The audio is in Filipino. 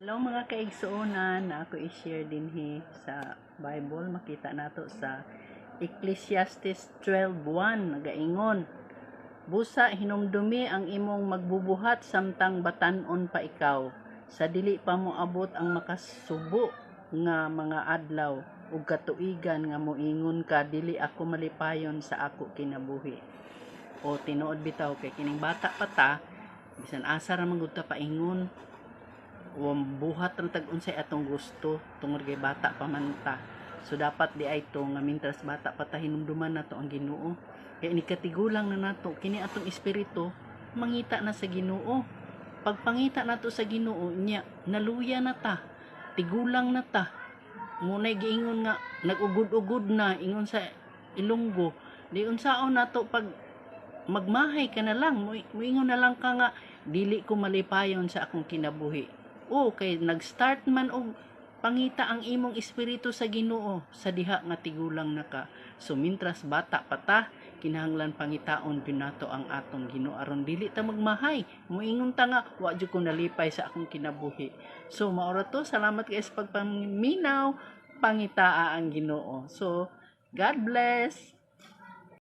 Hello mga kaigsuonan, na ako i-share din sa Bible. Makita nato sa Ecclesiastes 12:1 nagaingon, busa hinumdumi ang imong magbubuhat samtang batan-on pa ikaw, sa dili pa mo abot ang makasubo nga mga adlaw ug katuigan nga moingon ka, dili ako malipayon sa ako kinabuhi. O tinuod bitaw kay kining bata pa ta, bisan asa ra man gud ta paingon, buhat ang tag-unsay atong gusto tungod kay bata pa man ta. So dapat di ay to nga mintras bata pa ta hinumduman nato ang Ginoo. Kay ni katigulang na nato kini atong espiritu mangita na sa Ginoo. Pagpangita nato sa Ginoo nya naluya na ta. Tigulang na ta. Munay giingon nga nagugod-ugod na ingon sa Ilonggo. Di unsaon nato pag magmahay ka na lang, muingon na lang ka nga dili ko malipayon sa akong kinabuhi. Kay nag-start man og pangita ang imong espiritu sa Ginoo sa diha nga tigulang na ka. So mintras bata pa ta, kinahanglan pangitaon binato ang atong Ginoo aron dili ta magmahay. Muingon ta nga wa jud ko nalipay sa akong kinabuhi. So maura to, salamat kay sa pagpaminaw, pangitaa ang Ginoo. So God bless.